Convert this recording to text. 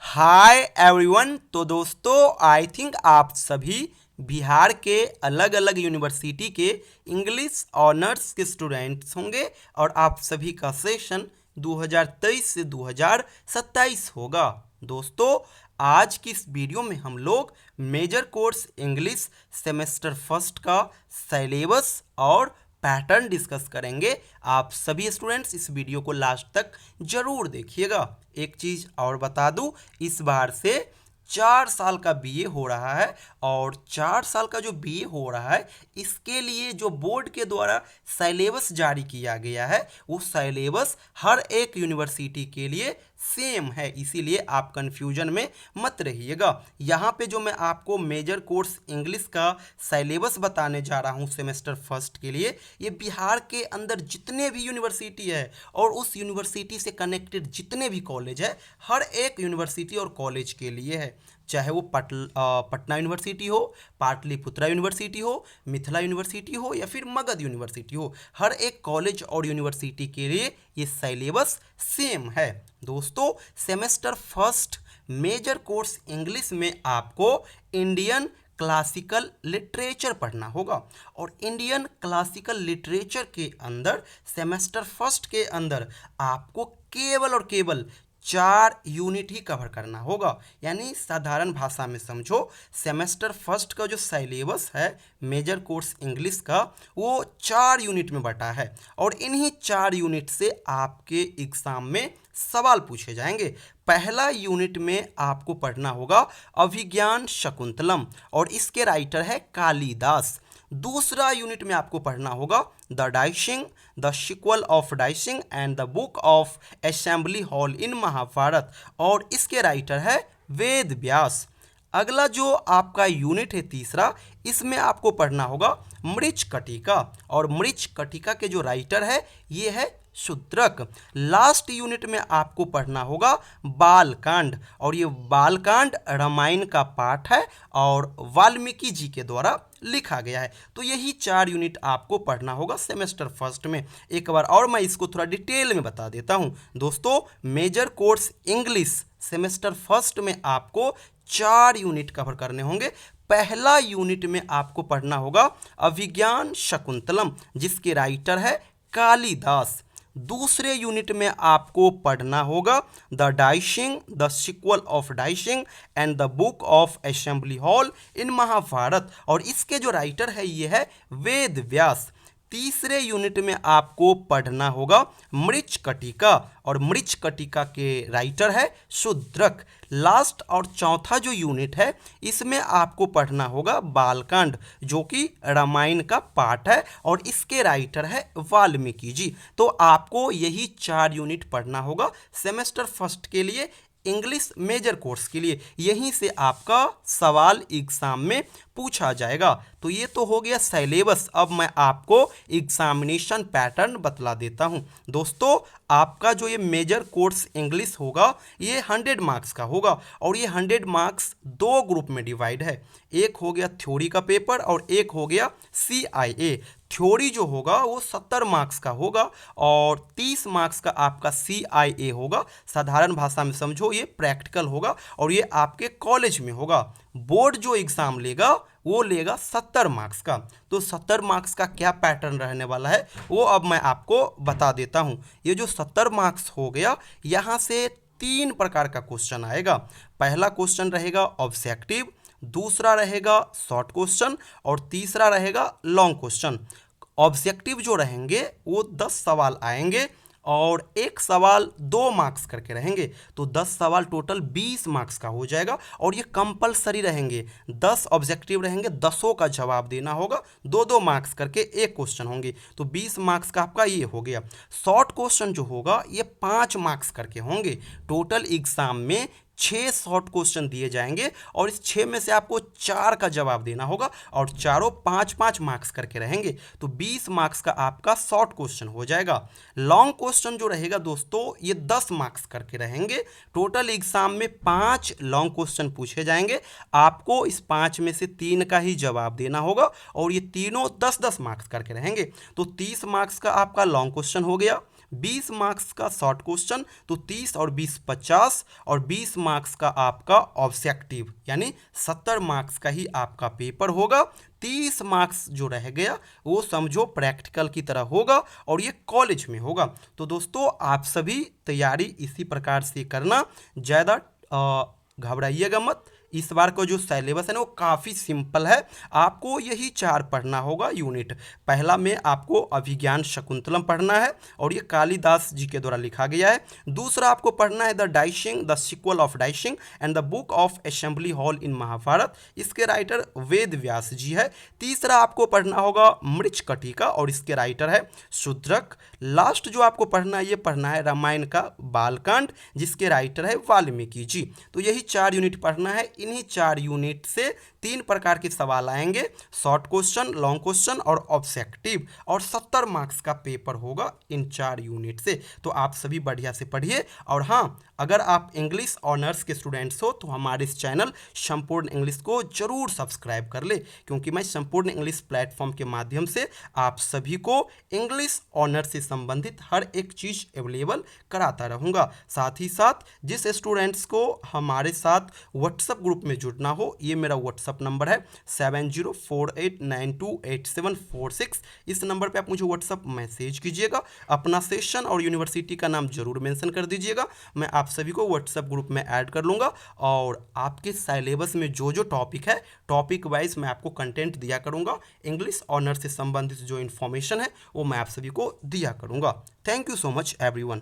Hi everyone. तो दोस्तों I think आप सभी बिहार के अलग अलग यूनिवर्सिटी के इंग्लिश ऑनर्स के स्टूडेंट्स होंगे और आप सभी का सेशन 2023 से 2027 होगा। दोस्तों आज की इस वीडियो में हम लोग major course English semester first का सिलेबस और पैटर्न डिस्कस करेंगे। आप सभी स्टूडेंट्स इस वीडियो को लास्ट तक जरूर देखिएगा। एक चीज़ और बता दूं, इस बार से 4 साल का बीए हो रहा है और 4 साल का जो बीए हो रहा है इसके लिए जो बोर्ड के द्वारा सिलेबस जारी किया गया है वो सिलेबस हर एक यूनिवर्सिटी के लिए सेम है, इसीलिए आप कंफ्यूजन में मत रहिएगा। यहाँ पे जो मैं आपको मेजर कोर्स इंग्लिश का सिलेबस बताने जा रहा हूँ सेमेस्टर फर्स्ट के लिए, ये बिहार के अंदर जितने भी यूनिवर्सिटी है और उस यूनिवर्सिटी से कनेक्टेड जितने भी कॉलेज है हर एक यूनिवर्सिटी और कॉलेज के लिए है। चाहे वो पटना यूनिवर्सिटी हो, पाटलिपुत्रा यूनिवर्सिटी हो, मिथिला यूनिवर्सिटी हो या फिर मगध यूनिवर्सिटी हो, हर एक कॉलेज और यूनिवर्सिटी के लिए ये सिलेबस सेम है। दोस्तों semester first major course English में आपको इंडियन क्लासिकल लिटरेचर पढ़ना होगा और इंडियन क्लासिकल लिटरेचर के अंदर सेमेस्टर फर्स्ट के अंदर आपको केवल और केवल 4 यूनिट ही कवर करना होगा। यानी साधारण भाषा में समझो, सेमेस्टर फर्स्ट का जो सिलेबस है मेजर कोर्स इंग्लिश का वो 4 यूनिट में बटा है और इन्हीं 4 यूनिट से आपके एग्जाम में सवाल पूछे जाएंगे। पहला यूनिट में आपको पढ़ना होगा अभिज्ञान शकुंतलम और इसके राइटर है कालिदास। दूसरा यूनिट में आपको पढ़ना होगा the dicing, the sequel of dicing and the book of assembly hall in Mahabharata और इसके राइटर है वेद व्यास। अगला जो आपका यूनिट है तीसरा, इसमें आपको पढ़ना होगा मृच कटिका और मृच कटिका के जो राइटर है ये है शूद्रक। लास्ट यूनिट में आपको पढ़ना होगा बालकांड और ये बालकांड रामायण का पाठ है और वाल्मीकि जी के द्वारा लिखा गया है। तो यही 4 यूनिट आपको पढ़ना होगा सेमेस्टर फर्स्ट में। एक बार और मैं इसको थोड़ा डिटेल में बता देता हूँ। दोस्तों major course English semester first में आपको 4 यूनिट कवर करने होंगे। पहला यूनिट में आपको पढ़ना होगा अभिज्ञान शकुंतलम जिसके राइटर है कालिदास। दूसरे यूनिट में आपको पढ़ना होगा the dicing, the sequel of dicing and the book of assembly hall in Mahabharata और इसके जो राइटर है ये है वेद व्यास। तीसरे यूनिट में आपको पढ़ना होगा मृच कटिका और मृच कटिका के राइटर है शूद्रक। लास्ट और चौथा जो यूनिट है इसमें आपको पढ़ना होगा बालकांड जो कि रामायण का पाठ है और इसके राइटर है वाल्मीकि जी। तो आपको यही 4 यूनिट पढ़ना होगा सेमेस्टर फर्स्ट के लिए इंग्लिश मेजर कोर्स के लिए। यहीं से आपका सवाल एग्जाम में पूछा जाएगा। तो ये तो हो गया सिलेबस। अब मैं आपको एग्जामिनेशन पैटर्न बतला देता हूँ। दोस्तों आपका जो ये मेजर कोर्स इंग्लिश होगा ये 100 मार्क्स का होगा और ये 100 मार्क्स 2 ग्रुप में डिवाइड है। एक हो गया थ्योरी का पेपर और एक हो गया CIA। थ्योरी जो होगा वो 70 मार्क्स का होगा और 30 मार्क्स का आपका CIA होगा। साधारण भाषा में समझो ये प्रैक्टिकल होगा और ये आपके कॉलेज में होगा। बोर्ड जो एग्ज़ाम लेगा वो लेगा 70 मार्क्स का। तो 70 मार्क्स का क्या पैटर्न रहने वाला है वो अब मैं आपको बता देता हूँ। ये जो 70 मार्क्स हो गया यहाँ से 3 प्रकार का क्वेश्चन आएगा। पहला क्वेश्चन रहेगा ऑब्जेक्टिव, दूसरा रहेगा शॉर्ट क्वेश्चन और तीसरा रहेगा लॉन्ग क्वेश्चन। ऑब्जेक्टिव जो रहेंगे वो 10 सवाल आएंगे और एक सवाल 2 मार्क्स करके रहेंगे। तो 10 सवाल टोटल 20 मार्क्स का हो जाएगा और ये कंपलसरी रहेंगे। 10 ऑब्जेक्टिव रहेंगे, 10 का जवाब देना होगा, 2-2 मार्क्स करके एक क्वेश्चन होंगे। तो 20 मार्क्स का आपका ये हो गया। शॉर्ट क्वेश्चन जो होगा ये 5 मार्क्स करके होंगे। टोटल एग्जाम में 6 शॉर्ट क्वेश्चन दिए जाएंगे और इस 6 में से आपको 4 का जवाब देना होगा और चारों 5-5 मार्क्स करके रहेंगे। तो 20 मार्क्स का आपका शॉर्ट क्वेश्चन हो जाएगा। लॉन्ग क्वेश्चन जो रहेगा दोस्तों ये 10 मार्क्स करके रहेंगे। टोटल एग्जाम में 5 लॉन्ग क्वेश्चन पूछे जाएंगे। आपको इस 5 में से 3 का ही जवाब देना होगा और ये तीनों 10-10 मार्क्स करके रहेंगे। तो 30 मार्क्स का आपका लॉन्ग क्वेश्चन हो गया। 20 मार्क्स का शॉर्ट क्वेश्चन, तो 30 और 20 50, और 20 मार्क्स का आपका ऑब्जेक्टिव, यानी 70 मार्क्स का ही आपका पेपर होगा। 30 मार्क्स जो रह गया वो समझो प्रैक्टिकल की तरह होगा और ये कॉलेज में होगा। तो दोस्तों आप सभी तैयारी इसी प्रकार से करना, ज़्यादा घबराइएगा मत। इस बार का जो सिलेबस है ना वो काफ़ी सिंपल है। आपको यही 4 पढ़ना होगा यूनिट। पहला में आपको अभिज्ञान शकुंतलम पढ़ना है और ये कालिदास जी के द्वारा लिखा गया है। दूसरा आपको पढ़ना है the dicing, the sequel of dicing and the book of assembly hall in Mahabharata, इसके राइटर वेद व्यास जी है। तीसरा आपको पढ़ना होगा मृच्छकटिका और इसके राइटर है शूद्रक। लास्ट जो आपको पढ़ना है ये पढ़ना है रामायण का बालकांड, जिसके राइटर है वाल्मीकि जी। तो यही 4 यूनिट पढ़ना है। इन्हीं 4 यूनिट से 3 प्रकार के सवाल आएंगे, शॉर्ट क्वेश्चन, लॉन्ग क्वेश्चन और ऑब्जेक्टिव, और 70 मार्क्स का पेपर होगा इन 4 यूनिट से। तो आप सभी बढ़िया से पढ़िए। और हाँ, अगर आप इंग्लिश ऑनर्स के स्टूडेंट्स हो तो हमारे इस चैनल संपूर्ण इंग्लिश को जरूर सब्सक्राइब कर ले, क्योंकि मैं संपूर्ण इंग्लिश प्लेटफॉर्म के माध्यम से आप सभी को इंग्लिश ऑनर्स से संबंधित हर एक चीज़ अवेलेबल कराता रहूँगा। साथ ही साथ जिस स्टूडेंट्स को हमारे साथ व्हाट्सएप ग्रुप में जुड़ना हो, ये मेरा व्हाट्सएप नंबर है 7048928746। इस नंबर पे आप मुझे व्हाट्सएप मैसेज कीजिएगा, अपना सेशन और यूनिवर्सिटी का नाम जरूर मेंशन कर दीजिएगा। मैं आप सभी को व्हाट्सएप ग्रुप में ऐड कर लूँगा और आपके सिलेबस में जो जो टॉपिक है, टॉपिक वाइज मैं आपको कंटेंट दिया करूँगा। इंग्लिश ऑनर से संबंधित जो इन्फॉर्मेशन है वो मैं आप सभी को दिया करूँगा। Thank you so much everyone.